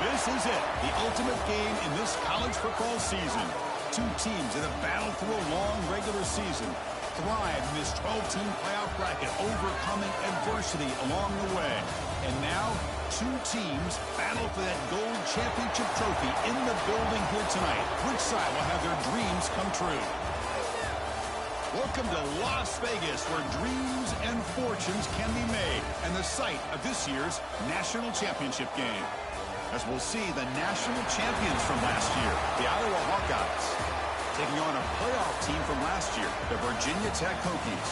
This is it, the ultimate game in this college football season. Two teams that have battled through a long regular season, thrived in this 12-team playoff bracket, overcoming adversity along the way. And now, two teams battle for that gold championship trophy in the building here tonight. Which side will have their dreams come true? Welcome to Las Vegas, where dreams and fortunes can be made, and the site of this year's national championship game. As we'll see the national champions from last year, the Iowa Hawkeyes, taking on a playoff team from last year, the Virginia Tech Hokies.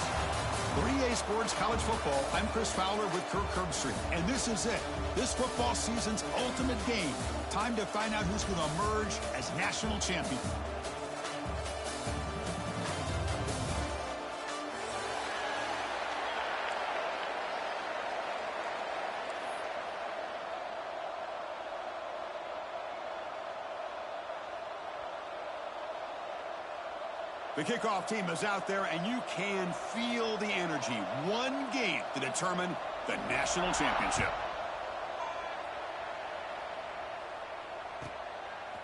For EA Sports College Football, I'm Chris Fowler with Kirk Herbstreit, and this is it, this football season's ultimate game. Time to find out who's going to emerge as national champion. The kickoff team is out there, and you can feel the energy. One game to determine the national championship.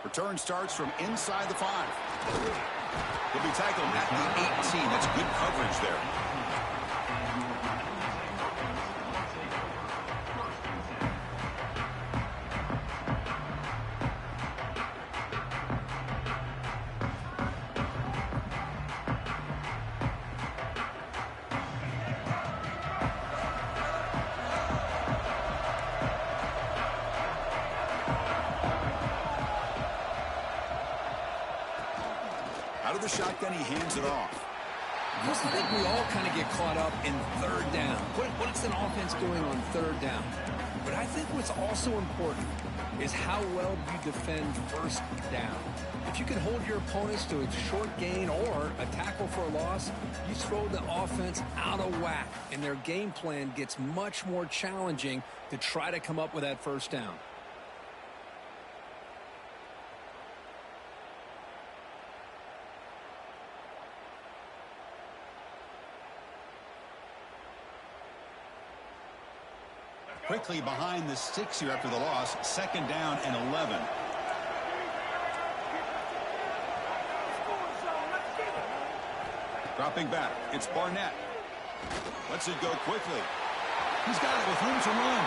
Return starts from inside the 5. He'll be tackled at the 18. That's good coverage there. Out of the shotgun, he hands it off. I think we all kind of get caught up in third down. What's an offense doing on third down? But I think what's also important is how well you defend first down. If you can hold your opponents to a short gain or a tackle for a loss, you throw the offense out of whack, and their game plan gets much more challenging to try to come up with that first down. Quickly behind the 6 here after the loss, 2nd down and 11. Dropping back, it's Barnett. Lets it go quickly. He's got it with room to run.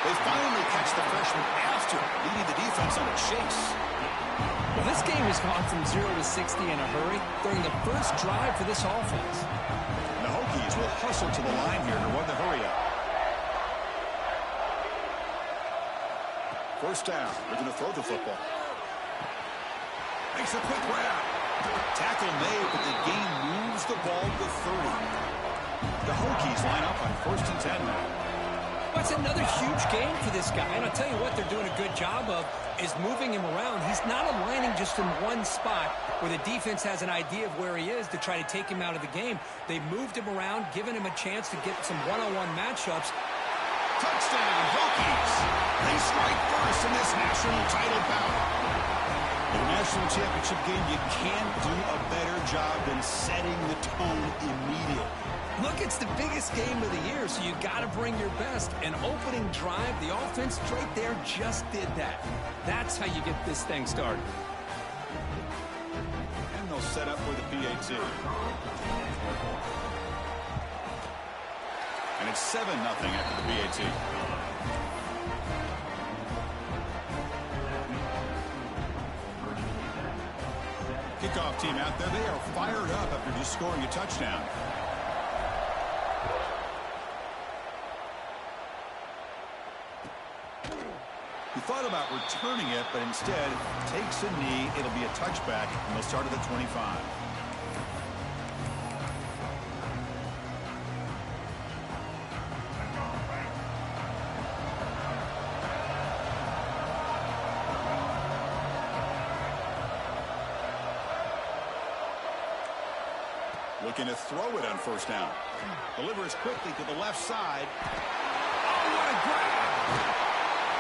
They finally catch the freshman after leading the defense on a chase. Well, this game has gone from 0 to 60 in a hurry during the first drive for this offense. The Hokies will hustle to the line here to run the hurry up. First down, they're going to throw the football. Makes a quick grab. Tackle made, but the gain moves the ball to 30. The Hokies line up on 1st and 10 now. Well, it's another huge game for this guy, and I'll tell you what they're doing a good job of is moving him around. He's not aligning just in one spot where the defense has an idea of where he is to try to take him out of the game. They moved him around, giving him a chance to get some one-on-one matchups. Touchdown, Hokies! They strike first in this national title bout. In a national championship game, you can't do a better job than setting the tone immediately. Look, it's the biggest game of the year, so you got to bring your best. An opening drive, the offense right there just did that. That's how you get this thing started. And they'll set up for the PAT. And it's 7-0 after the PAT. Kickoff team out there. They are fired up after just scoring a touchdown. He thought about returning it, but instead takes a knee. It'll be a touchback, and they'll start at the 25. Looking to throw it on 1st down. Delivers quickly to the left side. Oh, what a grab!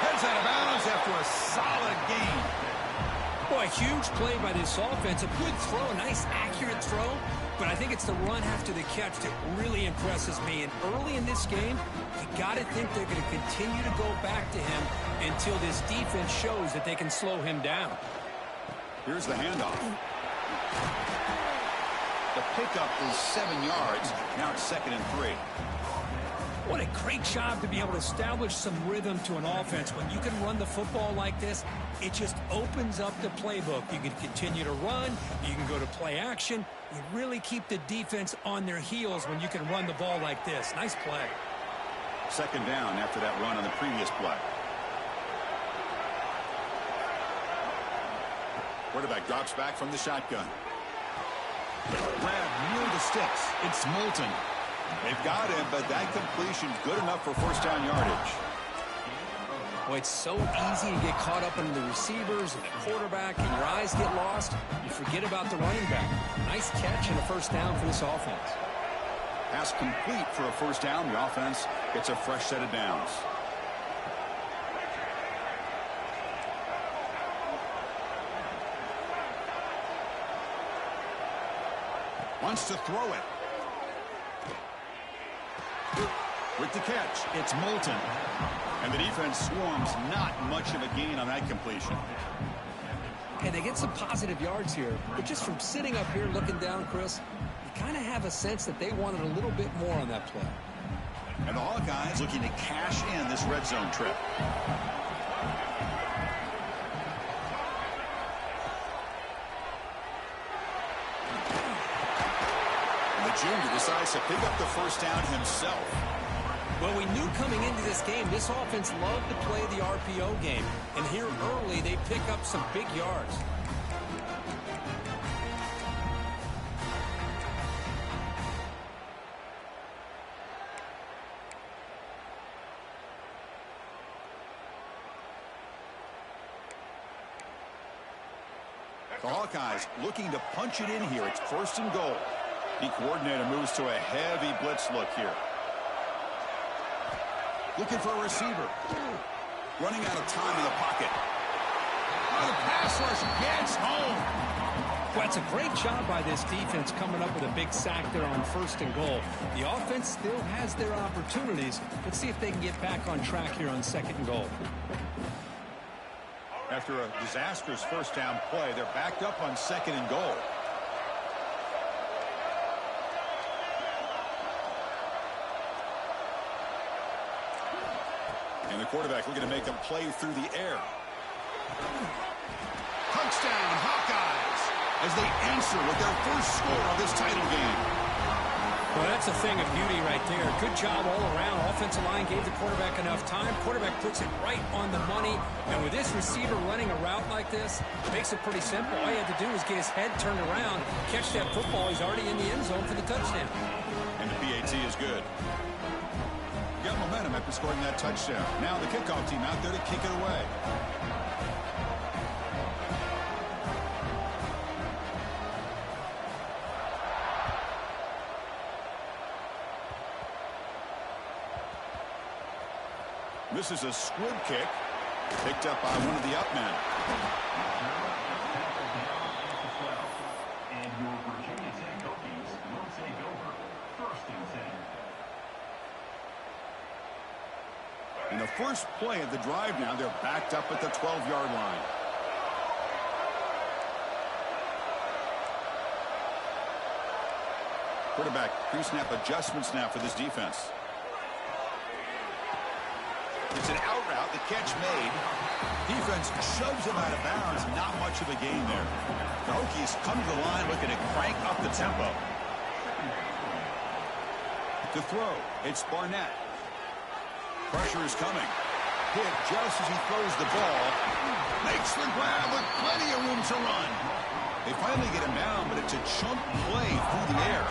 Heads out of bounds after a solid gain. Boy, a huge play by this offense. A good throw, a nice accurate throw. But I think it's the run after the catch that really impresses me. And early in this game, you got to think they're going to continue to go back to him until this defense shows that they can slow him down. Here's the handoff. The pickup is 7 yards. Now it's 2nd and 3. What a great job to be able to establish some rhythm to an offense. When you can run the football like this, it just opens up the playbook. You can continue to run. You can go to play action. You really keep the defense on their heels when you can run the ball like this. Nice play. 2nd down after that run on the previous play. Quarterback drops back from the shotgun. Grab near the sticks. It's Moulton. They've got him, but that completion good enough for 1st down yardage. Boy, it's so easy to get caught up in the receivers and the quarterback, and your eyes get lost. You forget about the running back. Nice catch and a 1st down for this offense. Pass complete for a 1st down. The offense gets a fresh set of downs. Wants to throw it. With the catch, it's Moulton. And the defense swarms, not much of a gain on that completion. And they get some positive yards here. But just from sitting up here looking down, Chris, you kind of have a sense that they wanted a little bit more on that play. And the Hawkeyes looking to cash in this red zone trip. The junior decides to pick up the 1st down himself. Well, we knew coming into this game, this offense loved to play the RPO game. And here early, they pick up some big yards. The Hawkeyes looking to punch it in here. It's 1st and goal. The coordinator moves to a heavy blitz look here. Looking for a receiver. Running out of time in the pocket. Oh, the pass rush gets home. Well, it's a great job by this defense coming up with a big sack there on 1st and goal. The offense still has their opportunities. Let's see if they can get back on track here on 2nd and goal. After a disastrous 1st down play, they're backed up on 2nd and goal. And the quarterback looking to make a play through the air. Touchdown, Hawkeyes, as they answer with their 1st score of this title game. Well, that's a thing of beauty right there. Good job all around. Offensive line gave the quarterback enough time. Quarterback puts it right on the money. And with this receiver running a route like this, it makes it pretty simple. All you had to do is get his head turned around, catch that football. He's already in the end zone for the touchdown. And the PAT is good. Got momentum after scoring that touchdown. Now the kickoff team out there to kick it away. This is a squib kick picked up by one of the up men. And your Virginia Tech Hokies will take over 1st and 10. In the first play of the drive now, they're backed up at the 12-yard line. Quarterback pre-snap adjustments now for this defense. It's an out route, the catch made. Defense shoves him out of bounds, not much of a gain there. The Hokies come to the line looking to crank up the tempo. To throw, it's Barnett. Pressure is coming. Hit just as he throws the ball. Makes the grab with plenty of room to run. They finally get him down, but it's a chunk play through the air.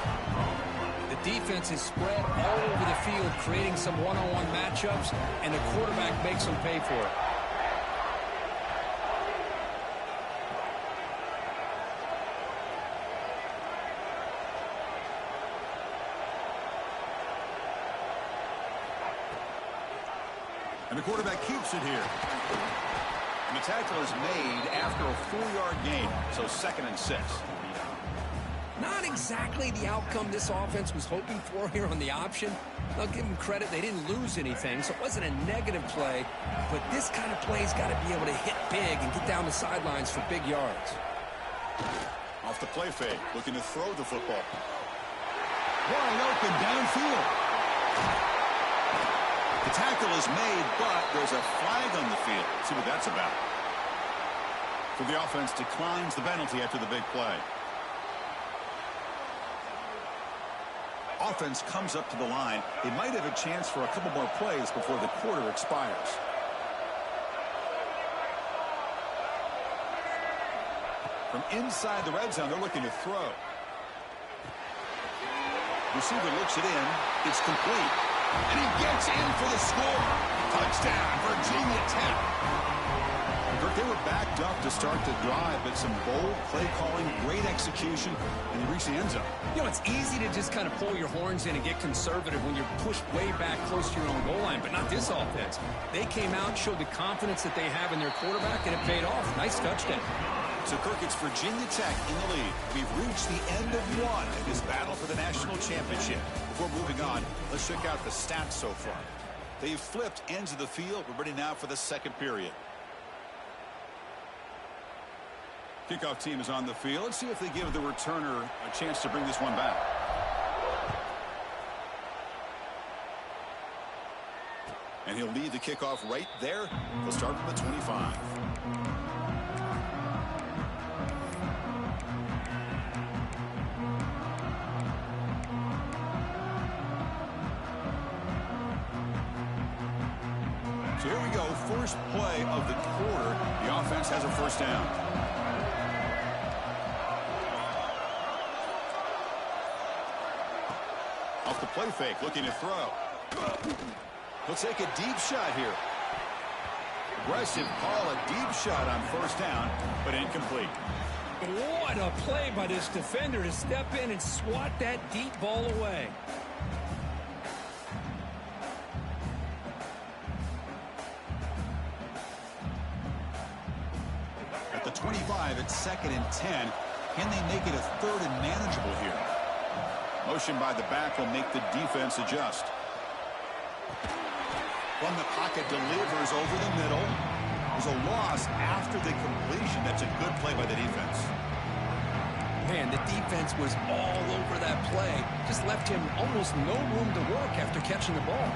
The defense is spread all over the field, creating some one-on-one matchups, and the quarterback makes them pay for it. And the quarterback keeps it here. And the tackle is made after a 4-yard gain, so 2nd and 6. Not exactly the outcome this offense was hoping for here on the option. I'll give them credit. They didn't lose anything, so it wasn't a negative play. But this kind of play's got to be able to hit big and get down the sidelines for big yards. Off the play fake, looking to throw the football. Wide open downfield. The tackle is made, but there's a flag on the field. Let's see what that's about. So the offense declines the penalty after the big play. Offense comes up to the line. They might have a chance for a couple more plays before the quarter expires. From inside the red zone, they're looking to throw. Receiver looks it in. It's complete. And he gets in for the score. Touchdown, Virginia Tech. They were backed up to start the drive, but some bold play calling, great execution, and they reached the end zone. You know, it's easy to just kind of pull your horns in and get conservative when you're pushed way back close to your own goal line, but not this offense. They came out, showed the confidence that they have in their quarterback, and it paid off. Nice touchdown. So, Kirk, it's Virginia Tech in the lead. We've reached the end of one in this battle for the national championship. Before moving on, let's check out the stats so far. They've flipped ends of the field. We're ready now for the second period. Kickoff team is on the field. Let's see if they give the returner a chance to bring this one back. And he'll lead the kickoff right there. They'll start from the 25. So here we go. First play of the quarter. The offense has a first down. Off the play fake, looking to throw. He'll take a deep shot here. Aggressive call, a deep shot on first down, but incomplete. What a play by this defender to step in and swat that deep ball away. At the 25, it's 2nd and 10. Can they make it a 3rd and manageable here? Motion by the back will make the defense adjust. From the pocket, delivers over the middle. There's a loss after the completion. That's a good play by the defense. Man, the defense was all over that play. Just left him almost no room to work after catching the ball.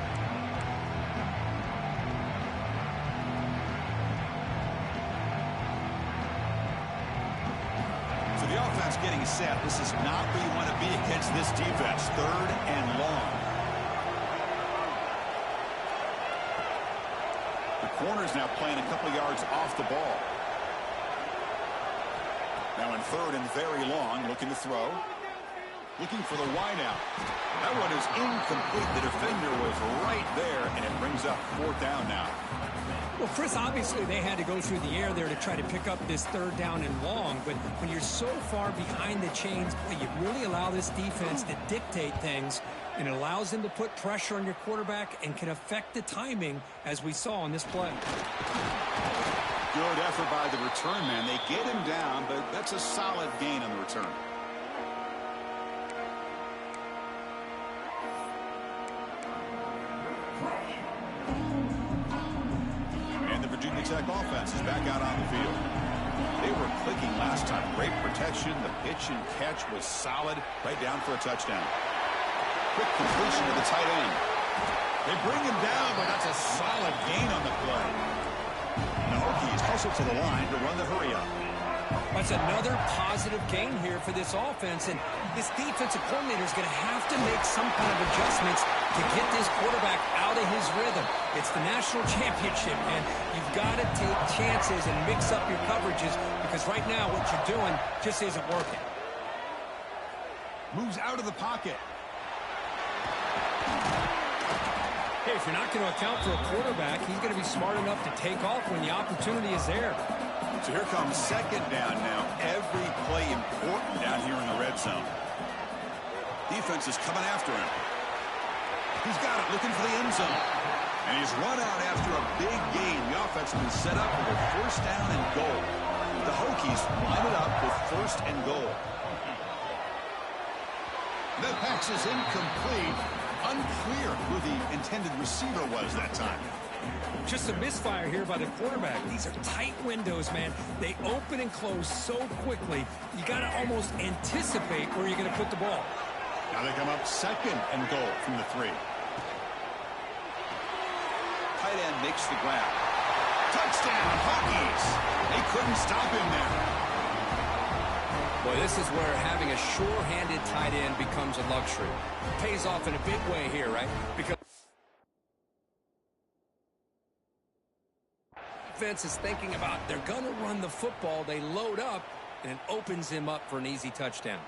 So the offense getting set. This is not where you want to be against this defense. 3rd and long. The corner's now playing a couple yards off the ball. Now in 3rd and very long, looking to throw. Looking for the wideout. That one is incomplete. The defender was right there, and it brings up 4th down now. Well, Chris, obviously they had to go through the air there to try to pick up this 3rd down and long, but when you're so far behind the chains, you really allow this defense to dictate things, and it allows them to put pressure on your quarterback and can affect the timing, as we saw on this play. Good effort by the return man. They get him down, but that's a solid gain on the return. And the Virginia Tech offense is back out on the field. They were clicking last time. Great protection. The pitch and catch was solid. Right down for a touchdown. Quick completion to the tight end. They bring him down, but that's a solid gain on the play. The Hokies hustle to the line to run the hurry-up. That's another positive gain here for this offense, and this defensive coordinator is going to have to make some kind of adjustments to get this quarterback out of his rhythm. It's the national championship, man. You've got to take chances and mix up your coverages, because right now what you're doing just isn't working. Moves out of the pocket. Hey, if you're not going to account for a quarterback, he's going to be smart enough to take off when the opportunity is there. So here comes 2nd down now. Every play important down here in the red zone. Defense is coming after him. He's got it, looking for the end zone. And he's run out after a big gain. The offense offense has been set up with a first down and goal. The Hokies line it up with first and goal. The pass is incomplete. Unclear who the intended receiver was that time. Just a misfire here by the quarterback. These are tight windows, man. They open and close so quickly, you got to almost anticipate where you're going to put the ball. Now they come up second and goal from the 3. Tight end makes the grab. Touchdown, Hokies! They couldn't stop him there. Boy, this is where having a sure-handed tight end becomes a luxury. Pays off in a big way here, right? Because defense is thinking about they're going to run the football. They load up, and it opens him up for an easy touchdown.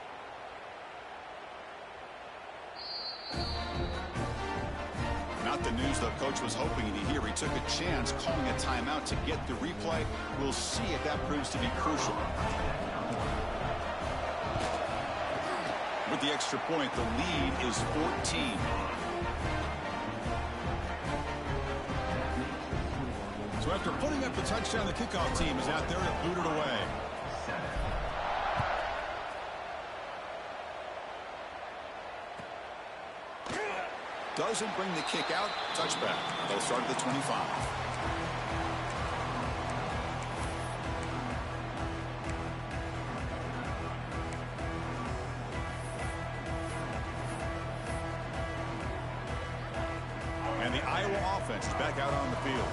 Not the news the coach was hoping to hear. He took a chance calling a timeout to get the replay. We'll see if that proves to be crucial. With the extra point, the lead is 14. So after putting up the touchdown, the kickoff team is out there to boot it away. Doesn't bring the kick out. Touchback. They'll start at the 25. And the Iowa offense is back out on the field.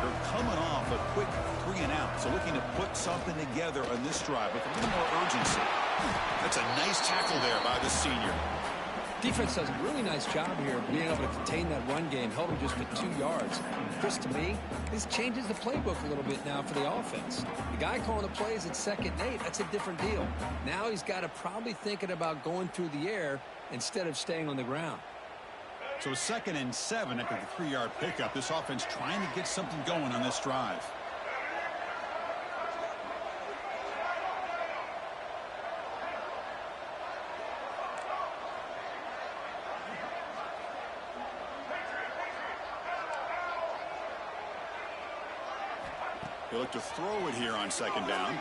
They're coming off a quick 3 and out, so looking to put something together on this drive with a little more urgency. That's a nice tackle there by the senior. Defense does a really nice job here of being able to contain that run game, held him just for 2 yards. Chris, to me, this changes the playbook a little bit now for the offense. The guy calling the plays at 2nd and 8, that's a different deal. Now he's got to probably thinking about going through the air instead of staying on the ground. So 2nd and 7 after the 3-yard pickup. This offense trying to get something going on this drive. They look to throw it here on 2nd down.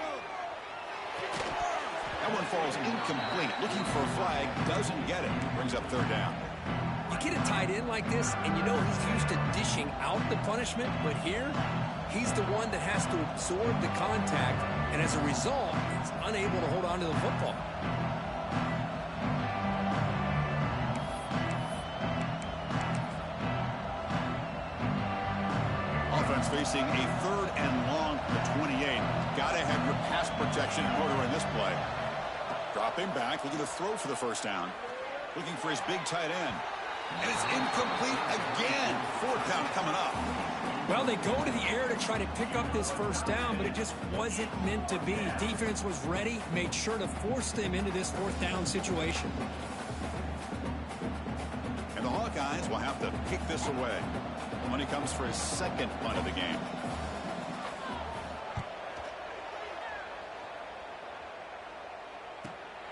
That one falls incomplete. Looking for a flag. Doesn't get it. Brings up 3rd down. You get a tight end like this, and you know he's used to dishing out the punishment, but here, he's the one that has to absorb the contact, and as a result, he's unable to hold on to the football. Offense facing a 3rd and long from the 28. Got to have your pass protection in order in this play. Dropping back, looking to throw for the 1st down. Looking for his big tight end. And it's incomplete again. 4th down coming up. Well, they go to the air to try to pick up this 1st down, but it just wasn't meant to be. Defense was ready, made sure to force them into this 4th down situation. And the Hawkeyes will have to kick this away when he comes for his 2nd punt of the game.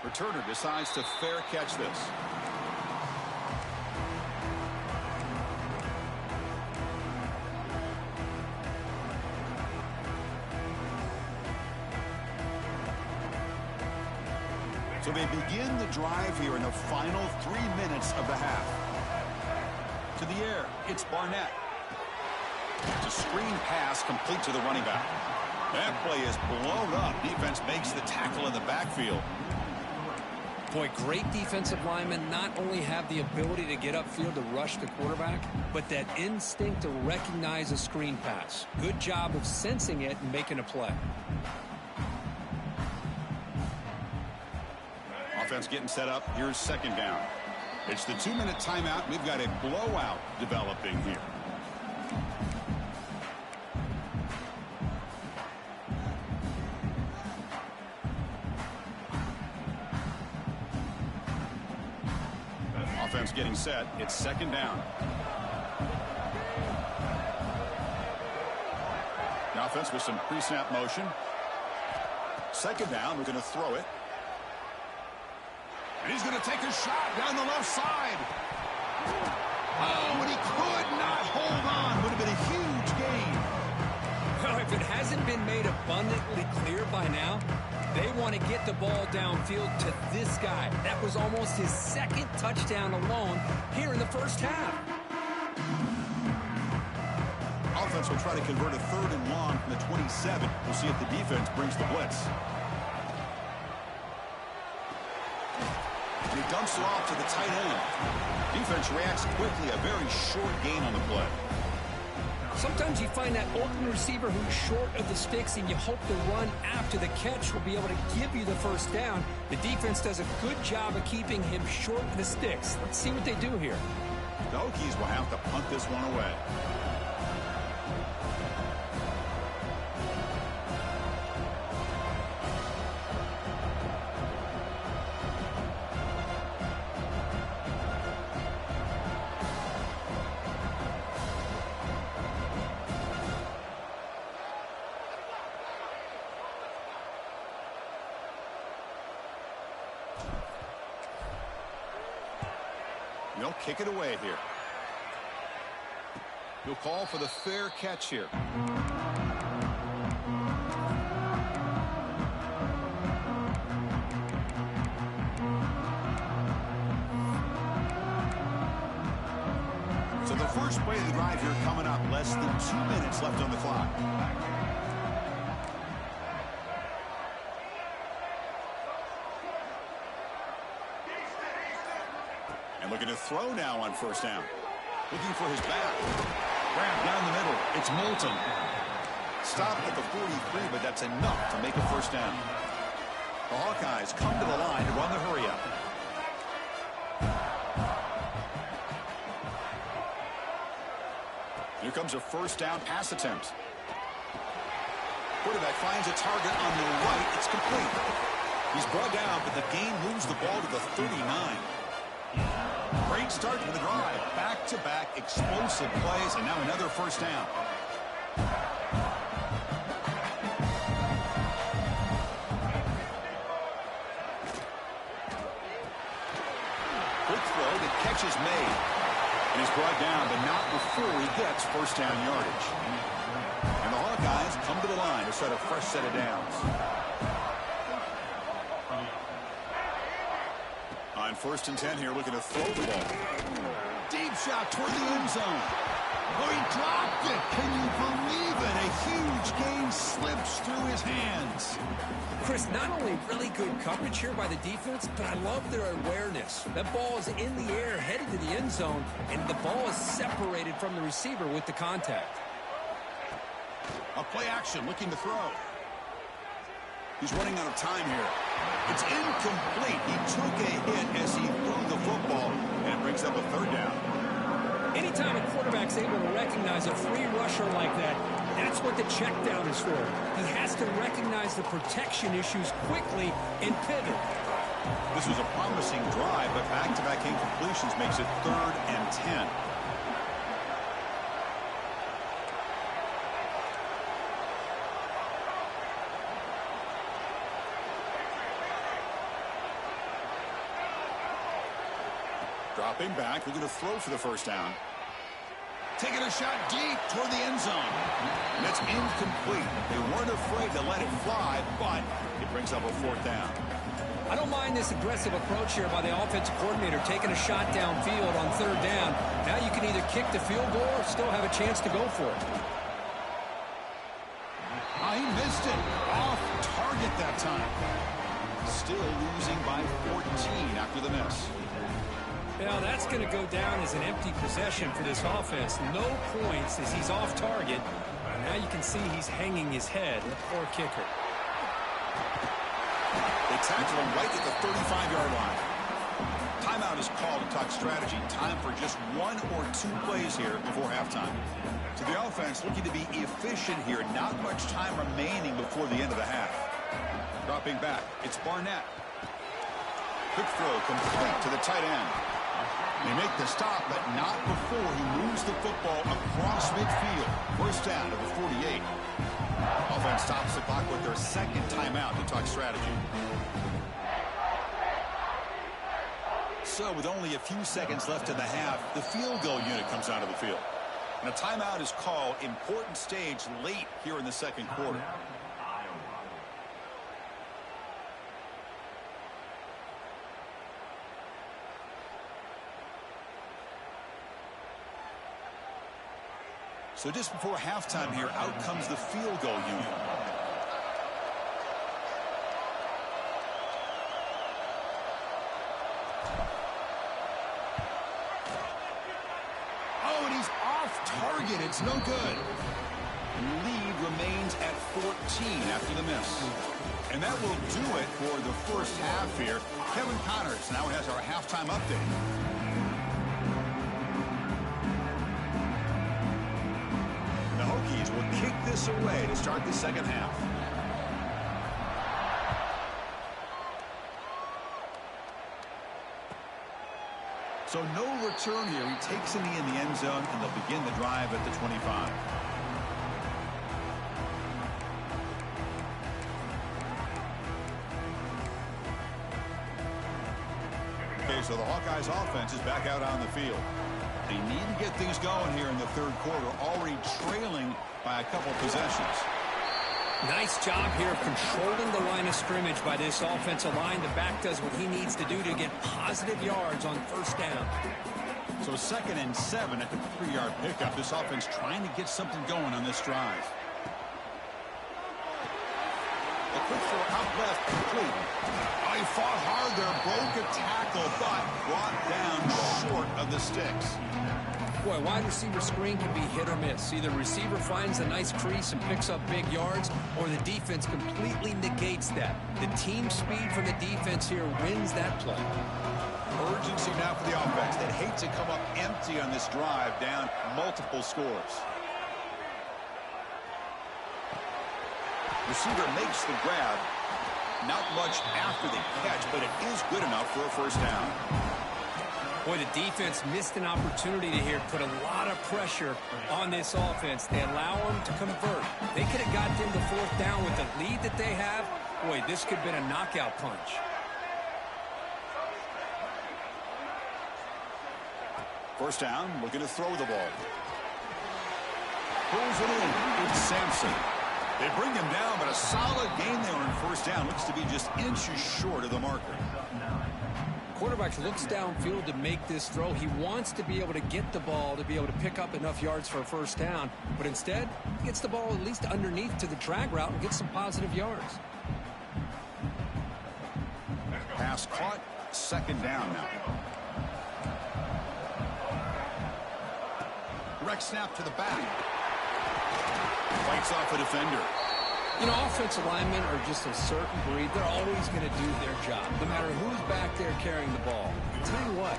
Returner decides to fair catch this. So they begin the drive here in the final 3 minutes of the half. To the air, it's Barnett. It's a screen pass complete to the running back. That play is blown up. Defense makes the tackle in the backfield. Boy, great defensive linemen not only have the ability to get upfield to rush the quarterback, but that instinct to recognize a screen pass. Good job of sensing it and making a play. Offense getting set up. Here's 2nd down. It's the 2-minute timeout. We've got a blowout developing here. Offense getting set. It's 2nd down. The offense with some pre-snap motion. 2nd down. We're going to throw it. And he's going to take a shot down the left side. Oh, and he could not hold on. Would have been a huge gain. abundantly clear by now? They want to get the ball downfield to this guy. That was almost his second touchdown alone here in the first half. Offense will try to convert a 3rd and long from the 27. We'll see if the defense brings the blitz. And he dumps it off to the tight end. Defense reacts quickly. A very short gain on the play. Sometimes you find that open receiver who's short of the sticks, and you hope the run after the catch will be able to give you the first down. The defense does a good job of keeping him short of the sticks. Let's see what they do here. The Hokies will have to punt this one away. They'll kick it away here. He'll call for the fair catch here. So the first play of the drive here coming up. Less than 2 minutes left on the clock. Looking to throw now on first down. Looking for his back. Grab down the middle. It's Moulton. Stopped at the 43, but that's enough to make a first down. The Hawkeyes come to the line to run the hurry-up. Here comes a first down pass attempt. Quarterback finds a target on the right. It's complete. He's brought down, but the gain moves the ball to the 39. Great start to the drive. Back-to-back explosive plays, and now another first down. Quick throw, the catch is made. And he's brought down, but not before he gets first down yardage. And the Hawkeyes come to the line to set a fresh set of downs. On 1st and 10 here, looking to throw the ball. Deep shot toward the end zone. Oh, he dropped it. Can you believe it? A huge gain slips through his hands. Chris, not only really good coverage here by the defense, but I love their awareness. That ball is in the air, headed to the end zone, and the ball is separated from the receiver with the contact. A play action, looking to throw. He's running out of time here. It's incomplete. He took a hit as he threw the football, and it brings up a 3rd down. Anytime a quarterback's able to recognize a free rusher like that, that's what the check down is for. He has to recognize the protection issues quickly and pivot. This was a promising drive, but back-to-back incompletions makes it 3rd and 10. Dropping back, looking to throw for the first down. Taking a shot deep toward the end zone. And that's incomplete. They weren't afraid to let it fly, but it brings up a 4th down. I don't mind this aggressive approach here by the offensive coordinator, taking a shot downfield on 3rd down. Now you can either kick the field goal or still have a chance to go for it. He missed it. Off target that time. Still losing by 14 after the miss. Now that's going to go down as an empty possession for this offense. No points as he's off target. Now you can see he's hanging his head. Poor kicker. They tackle him right at the 35-yard line. Timeout is called to talk strategy. Time for just 1 or 2 plays here before halftime. So the offense looking to be efficient here. Not much time remaining before the end of the half. Dropping back, it's Barnett. Quick throw complete to the tight end. They make the stop, but not before he moves the football across midfield. First down to the 48. Offense stops the clock with their 2nd timeout to talk strategy. So with only a few seconds left in the half, the field goal unit comes out of the field. And a timeout is called. Important stage late here in the 2nd quarter. So just before halftime here, out comes the field goal unit. Oh, and he's off target. It's no good. Lead remains at 14 after the miss. And that will do it for the first half here. Kevin Connors now has our halftime update. The Hokies will kick this away to start the second half. So no return here. He takes it in the end zone, and they'll begin the drive at the 25. Okay, so the Hawkeyes offense is back out on the field. They need to get things going here in the third quarter, already trailing by a couple possessions. Nice job here of controlling the line of scrimmage by this offensive line. The back does what he needs to do to get positive yards on first down. So 2nd and 7 at the 3-yard pickup. This offense trying to get something going on this drive. A quick throw out left, complete. Oh, he fought hard there, broke a tackle, but brought down short of the sticks. Boy, wide receiver screen can be hit or miss. Either receiver finds a nice crease and picks up big yards, or the defense completely negates that. The team speed from the defense here wins that play. Urgency now for the offense. They'd hate to come up empty on this drive, down multiple scores. Receiver makes the grab. Not much after the catch, but it is good enough for a first down. Boy, the defense missed an opportunity to here put a lot of pressure on this offense. They allow them to convert. They could have got them to fourth down with the lead that they have. Boy, this could have been a knockout punch. First down, looking to throw the ball. Pulls it in. It's Sampson. They bring him down, but a solid gain there on first down. Looks to be just inches short of the marker. Quarterback looks downfield to make this throw. He wants to be able to get the ball to be able to pick up enough yards for a first down, but instead he gets the ball at least underneath to the drag route and gets some positive yards. Pass caught, second down now. Direct snap to the back. Fights off a defender. You know, offensive linemen are just a certain breed. They're always going to do their job, no matter who's back there carrying the ball. I'll tell you what,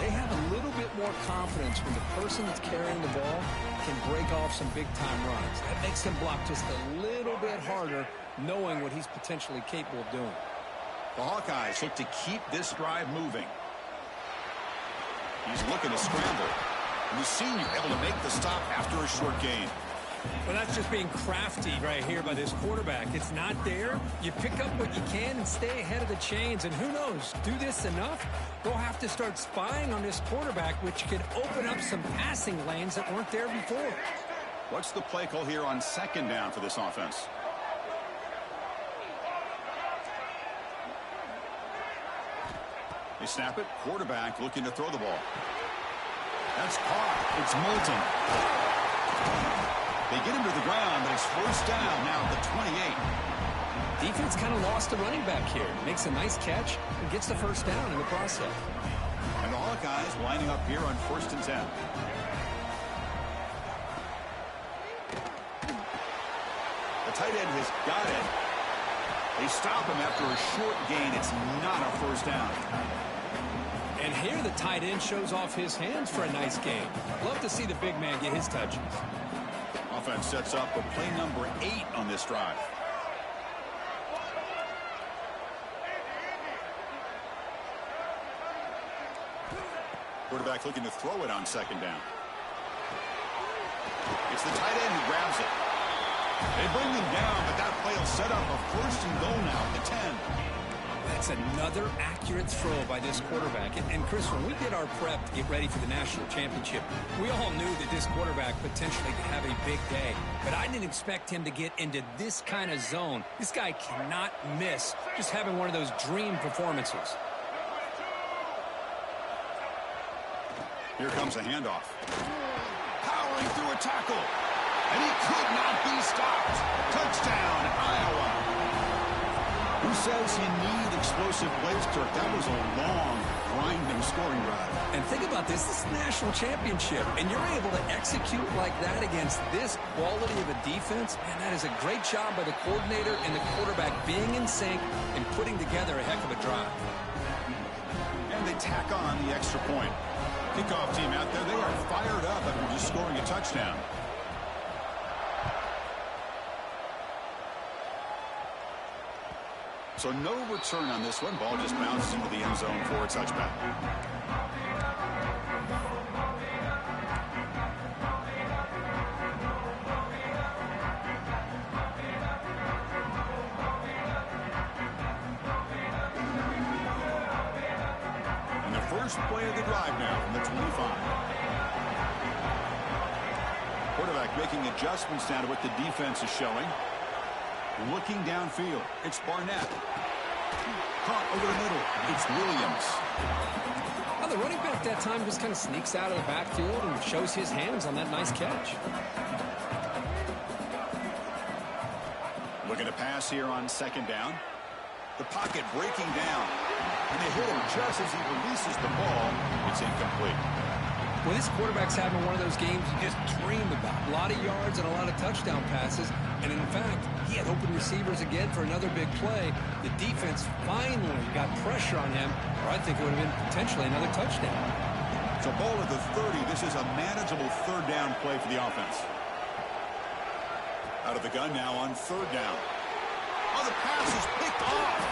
they have a little bit more confidence when the person that's carrying the ball can break off some big-time runs. That makes them block just a little bit harder, knowing what he's potentially capable of doing. The Hawkeyes look to keep this drive moving. He's looking to scramble. And the senior able to make the stop after a short gain. Well, that's just being crafty right here by this quarterback. It's not there. You pick up what you can and stay ahead of the chains. And who knows, do this enough, they'll have to start spying on this quarterback, which could open up some passing lanes that weren't there before. What's the play call here on second down for this offense? They snap it. Quarterback looking to throw the ball. That's caught. It's Moulton. They get him to the ground, but it's first down now at the 28. Defense kind of lost the running back here. Makes a nice catch and gets the first down in the process. And the Hawkeyes lining up here on 1st and 10. The tight end has got it. They stop him after a short gain. It's not a first down. And here the tight end shows off his hands for a nice gain. Love to see the big man get his touches. Offense sets up for play number 8 on this drive. Quarterback looking to throw it on second down. It's the tight end who grabs it. They bring him down, but that play will set up a 1st and goal now at the 10. That's another accurate throw by this quarterback. And Chris, when we did our prep to get ready for the national championship, we all knew that this quarterback potentially could have a big day. But I didn't expect him to get into this kind of zone. This guy cannot miss just having one of those dream performances. Here comes a handoff. Powering through a tackle. And he could not be stopped. Touchdown, Iowa. Who says you need explosive plays, Kirk? That was a long, grinding scoring drive. And think about this. This is a national championship, and you're able to execute like that against this quality of a defense, and that is a great job by the coordinator and the quarterback being in sync and putting together a heck of a drive. And they tack on the extra point. Kickoff team out there, they are fired up after just scoring a touchdown. So no return on this one. Ball just bounces into the end zone for a touchback. And the first play of the drive now from the 25. Quarterback making adjustments down to what the defense is showing. Looking downfield, it's Barnett. Caught over the middle, it's Williams. Well, the running back that time just kind of sneaks out of the backfield and shows his hands on that nice catch. Looking to pass here on second down. The pocket breaking down. And they hit him just as he releases the ball. It's incomplete. Well, this quarterback's having one of those games you just dream about. A lot of yards and a lot of touchdown passes. And in fact, he had open receivers again for another big play. The defense finally got pressure on him, or I think it would have been potentially another touchdown. So ball at the 30. This is a manageable third down play for the offense. Out of the gun now on third down. Oh, the pass is picked off.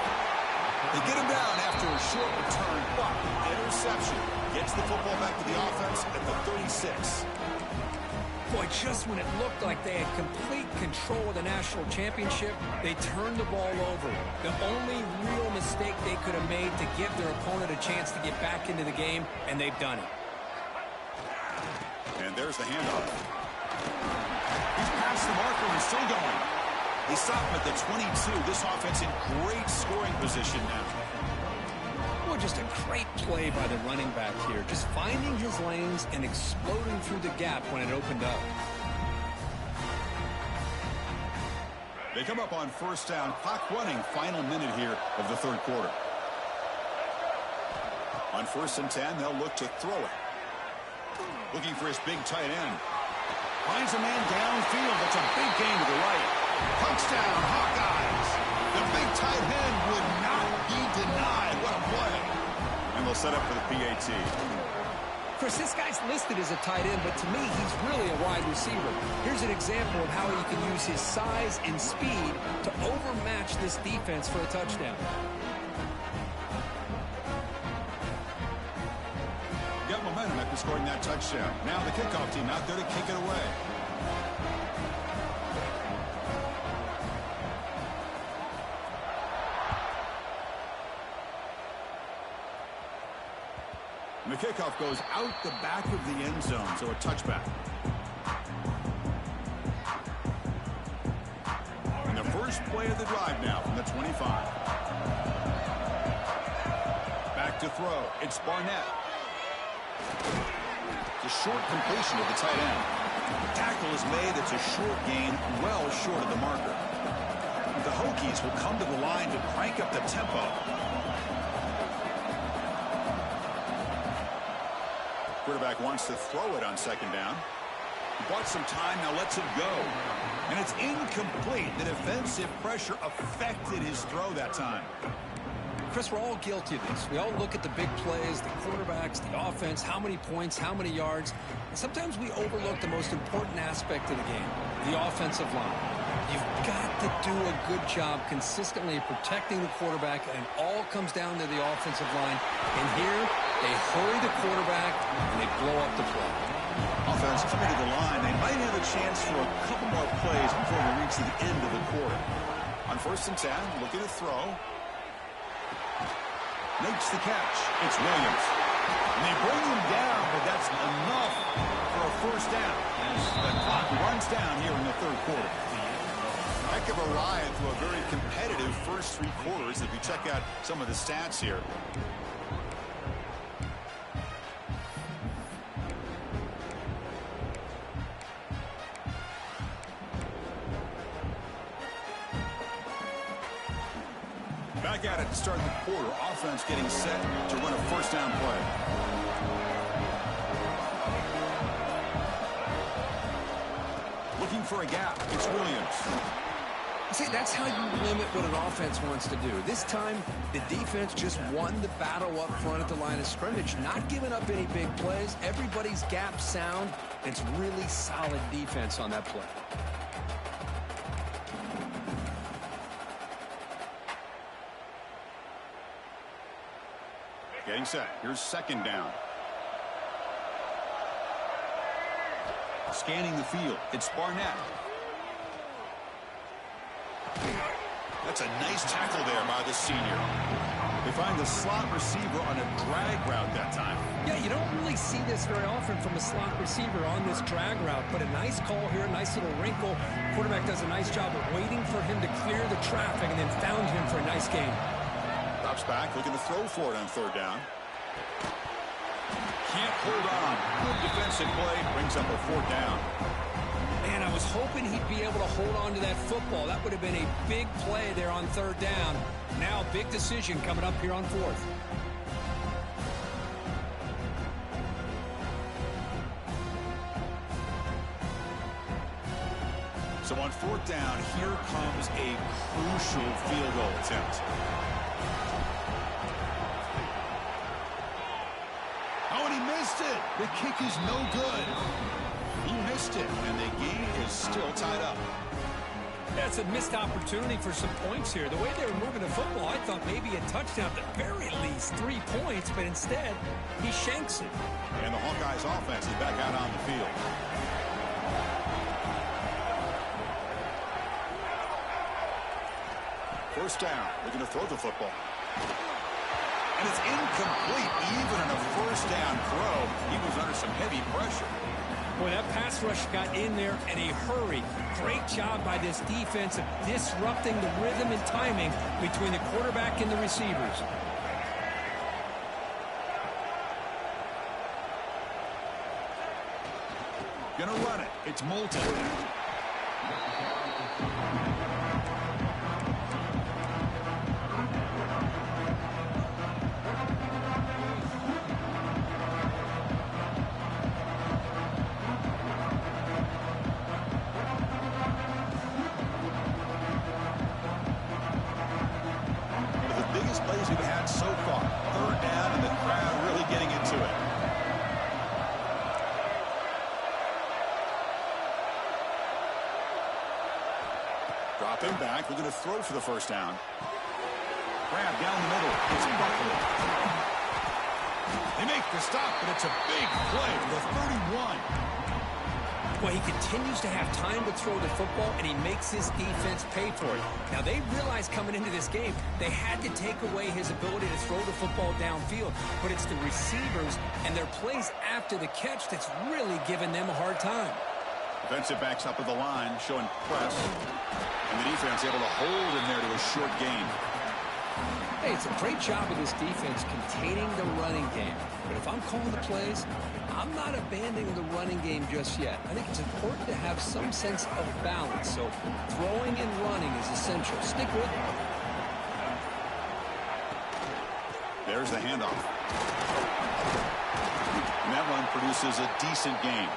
They get him down after a short return, but interception gets the football back to the offense at the 36. Boy, just when it looked like they had complete control of the national championship, they turned the ball over. The only real mistake they could have made to give their opponent a chance to get back into the game, and they've done it. And there's the handoff. He's past the marker and still going. They stop him at the 22. This offense in great scoring position now. Well, just a great play by the running back here. Just finding his lanes and exploding through the gap when it opened up. They come up on first down. Clock running, final minute here of the third quarter. On 1st and 10, they'll look to throw it. Looking for his big tight end. Finds a man downfield. That's a big gain to the right. Touchdown, Hawkeyes. The big tight end would not be denied. What a play. And they'll set up for the PAT. Chris, this guy's listed as a tight end, but to me, he's really a wide receiver. Here's an example of how he can use his size and speed to overmatch this defense for a touchdown. Got momentum after scoring that touchdown. Now the kickoff team out there to kick it away. And the kickoff goes out the back of the end zone, so a touchback. And the first play of the drive now from the 25. Back to throw. It's Barnett. The short completion of the tight end. Tackle is made. It's a short gain, well short of the marker. The Hokies will come to the line to crank up the tempo. Quarterback wants to throw it on second down. He bought some time, now lets it go. And it's incomplete. The defensive pressure affected his throw that time. Chris, we're all guilty of this. We all look at the big plays, the quarterbacks, the offense, how many points, how many yards. And sometimes we overlook the most important aspect of the game, the offensive line. You've got to do a good job consistently protecting the quarterback, and it all comes down to the offensive line. And here, they hurry the quarterback, and they blow up the play. Offense coming to the line. They might have a chance for a couple more plays before we reach the end of the quarter. On 1st and 10, looking to throw. Makes the catch. It's Williams. And they bring him down, but that's enough for a first down as the clock runs down here in the third quarter. Heck of a ride through a very competitive first three quarters if you check out some of the stats here. Back at it to start the quarter. Offense getting set to run a first down play. Looking for a gap. It's Williams. See, that's how you limit what an offense wants to do. This time, the defense just won the battle up front at the line of scrimmage, not giving up any big plays. Everybody's gap sound. It's really solid defense on that play. Getting set. Here's second down. Scanning the field. It's Barnett. That's a nice tackle there by the senior. They find the slot receiver on a drag route that time. Yeah, you don't really see this very often from a slot receiver on this drag route, but a nice call here, a nice little wrinkle. Quarterback does a nice job of waiting for him to clear the traffic and then found him for a nice gain. Drops back, looking to throw for it on third down. Can't hold on. Good defensive play, brings up a fourth down. Man, I was hoping he'd be able to hold on to that football. That would have been a big play there on third down. Now, big decision coming up here on fourth. So on fourth down, here comes a crucial field goal attempt. Oh, and he missed it. The kick is no good. He missed it, and the game is still tied up. That's a missed opportunity for some points here. The way they were moving the football, I thought maybe a touchdown, at the very least 3 points, but instead, he shanks it. And the Hawkeyes offense is back out on the field. First down, looking to throw the football. And it's incomplete, even in a first down throw. He was under some heavy pressure. Boy, that pass rush got in there in a hurry. Great job by this defense of disrupting the rhythm and timing between the quarterback and the receivers. Gonna run it. It's Moulton. Plays we've had so far. Third down and the crowd really getting into it. Dropping back. We're going to throw for the first down. Grab down the middle. It's Buffalo. They make the stop, but it's a big play for the 31. Well, he continues to have time to throw the football, and he makes his defense pay for it. Now, they realized coming into this game, they had to take away his ability to throw the football downfield. But it's the receivers and their plays after the catch that's really giving them a hard time. Defensive backs up at the line, showing press. And the defense able to hold him there to a short gain. Hey, it's a great job of this defense containing the running game. But if I'm calling the plays, I'm not abandoning the running game just yet. I think it's important to have some sense of balance. So throwing and running is essential. Stick with it. There's the handoff. And that run produces a decent gain.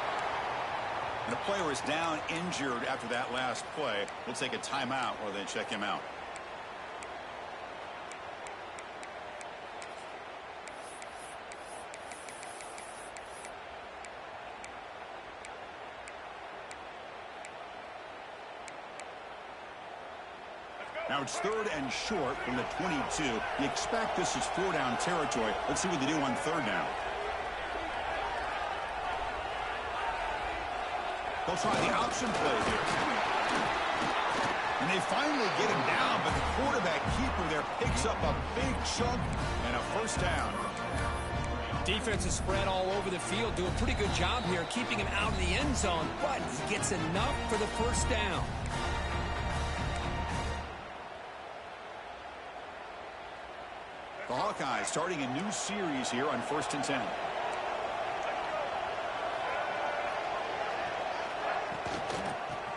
And a player is down injured after that last play. We'll take a timeout while they check him out. Now it's third and short from the 22. You expect this is 4-down territory. Let's see what they do on third down. They'll try the option play here. And they finally get him down, but the quarterback keeper there picks up a big chunk and a first down. Defense is spread all over the field, do a pretty good job here keeping him out of the end zone, but he gets enough for the first down. The Hawkeyes starting a new series here on 1st and 10.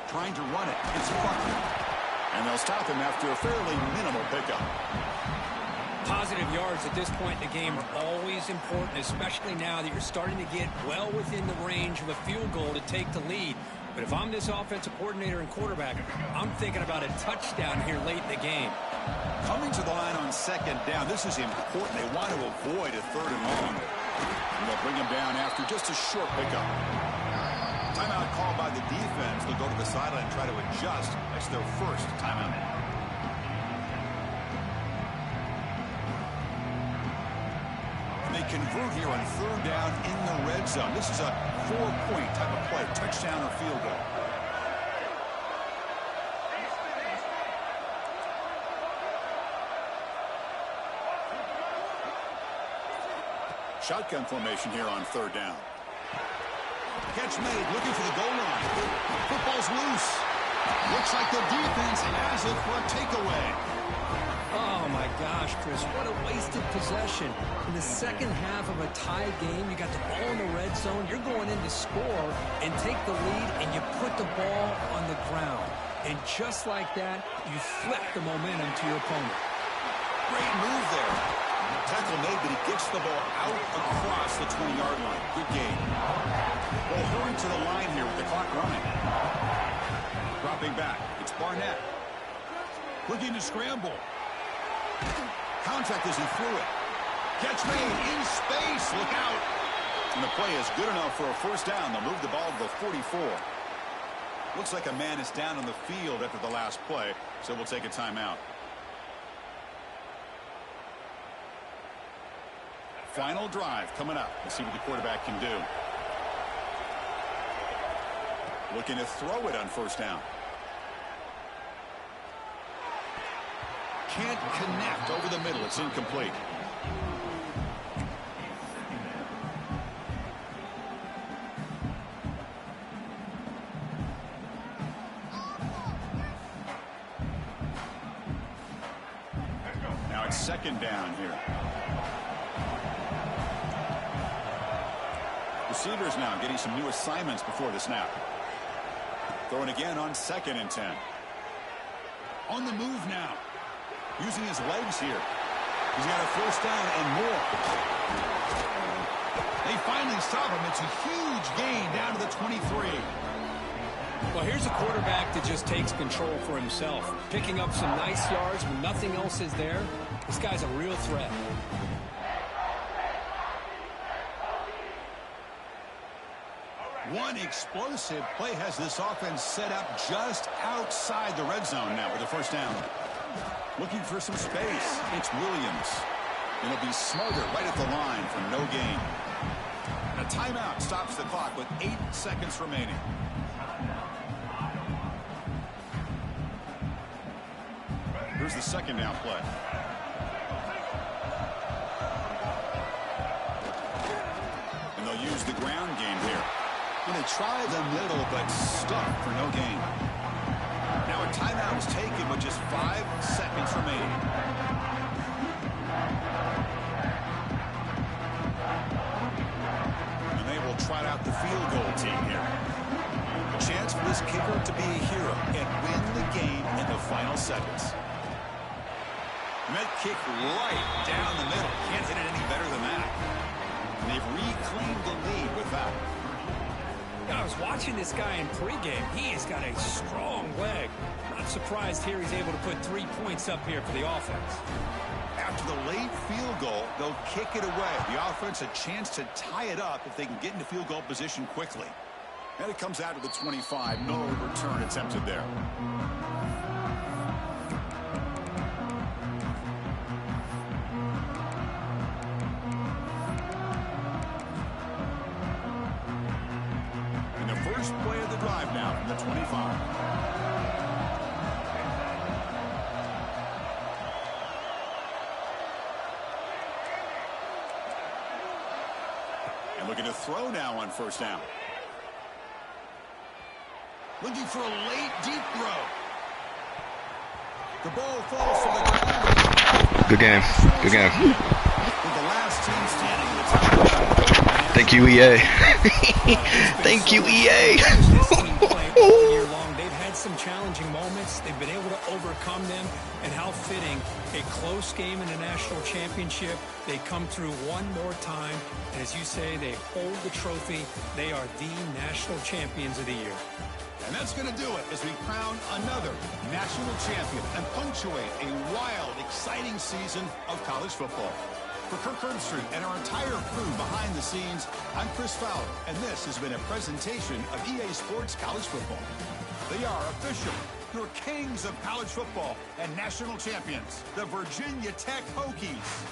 Trying to run it. It's Buckner. And they'll stop him after a fairly minimal pickup. Positive yards at this point in the game are always important, especially now that you're starting to get well within the range of a field goal to take the lead. But if I'm this offensive coordinator and quarterback, I'm thinking about a touchdown here late in the game. Coming to the line on second down, this is important. They want to avoid a third and long. And they'll bring him down after just a short pickup. Timeout called by the defense. They'll go to the sideline and try to adjust. That's their first timeout. They convert here on third down in the red zone. This is a 4-point type of play, touchdown or field goal. Shotgun formation here on third down. Catch made, looking for the goal line. Football's loose. Looks like the defense has it for a takeaway. Oh, my gosh, Chris, what a wasted possession. In the second half of a tie game, you got the ball in the red zone. You're going in to score and take the lead, and you put the ball on the ground. And just like that, you flip the momentum to your opponent. Great move there. Tackle made, but he gets the ball out across the 20-yard line. Good game. Well, hurrying to the line here with the clock running. Dropping back. It's Barnett. Looking to scramble. Contact as he threw it. Catch made in space. Look out. And the play is good enough for a first down. They'll move the ball to the 44. Looks like a man is down on the field after the last play, so we'll take a timeout. Final drive coming up. Let's see what the quarterback can do. Looking to throw it on first down. Can't connect over the middle. It's incomplete. Now it's second down here. Receivers now getting some new assignments before the snap. Throwing again on 2nd and 10. On the move now. Using his legs here. He's got a first down and more. They finally stop him. It's a huge gain down to the 23. Well, here's a quarterback that just takes control for himself. Picking up some nice yards when nothing else is there. This guy's a real threat. One explosive play has this offense set up just outside the red zone now with the first down. Looking for some space. It's Williams. And he'll be smothered right at the line for no gain. A timeout stops the clock with 8 seconds remaining. Here's the second down play. And they'll use the ground game here. And they try the middle, but stuck for no gain. Now a timeout is taken with just 5 seconds remaining. And they will trot out the field goal team here. A chance for this kicker to be a hero and win the game in the final seconds. And that kick right down the middle. Can't hit it any better than that. And they've reclaimed the lead with that. I was watching this guy in pregame. He has got a strong leg. Not surprised here he's able to put 3 points up here for the offense. After the late field goal, they'll kick it away. The offense a chance to tie it up if they can get into field goal position quickly. And it comes out to the 25. No return attempted there. First play of the drive now from the 25. And looking to throw now on first down. Looking for a late deep throw. The ball falls to the ground. Good game. Good game. With the last team standing in the top. Thank you, EA. Thank you, EA. some challenging moments. They've been able to overcome them, and how fitting, a close game in a national championship. They come through one more time, and as you say, they hold the trophy. They are the national champions of the year. And that's going to do it as we crown another national champion and punctuate a wild, exciting season of college football. For Kirk Herbstreit and our entire crew behind the scenes, I'm Chris Fowler, and this has been a presentation of EA Sports College Football. They are official, your kings of college football and national champions, the Virginia Tech Hokies.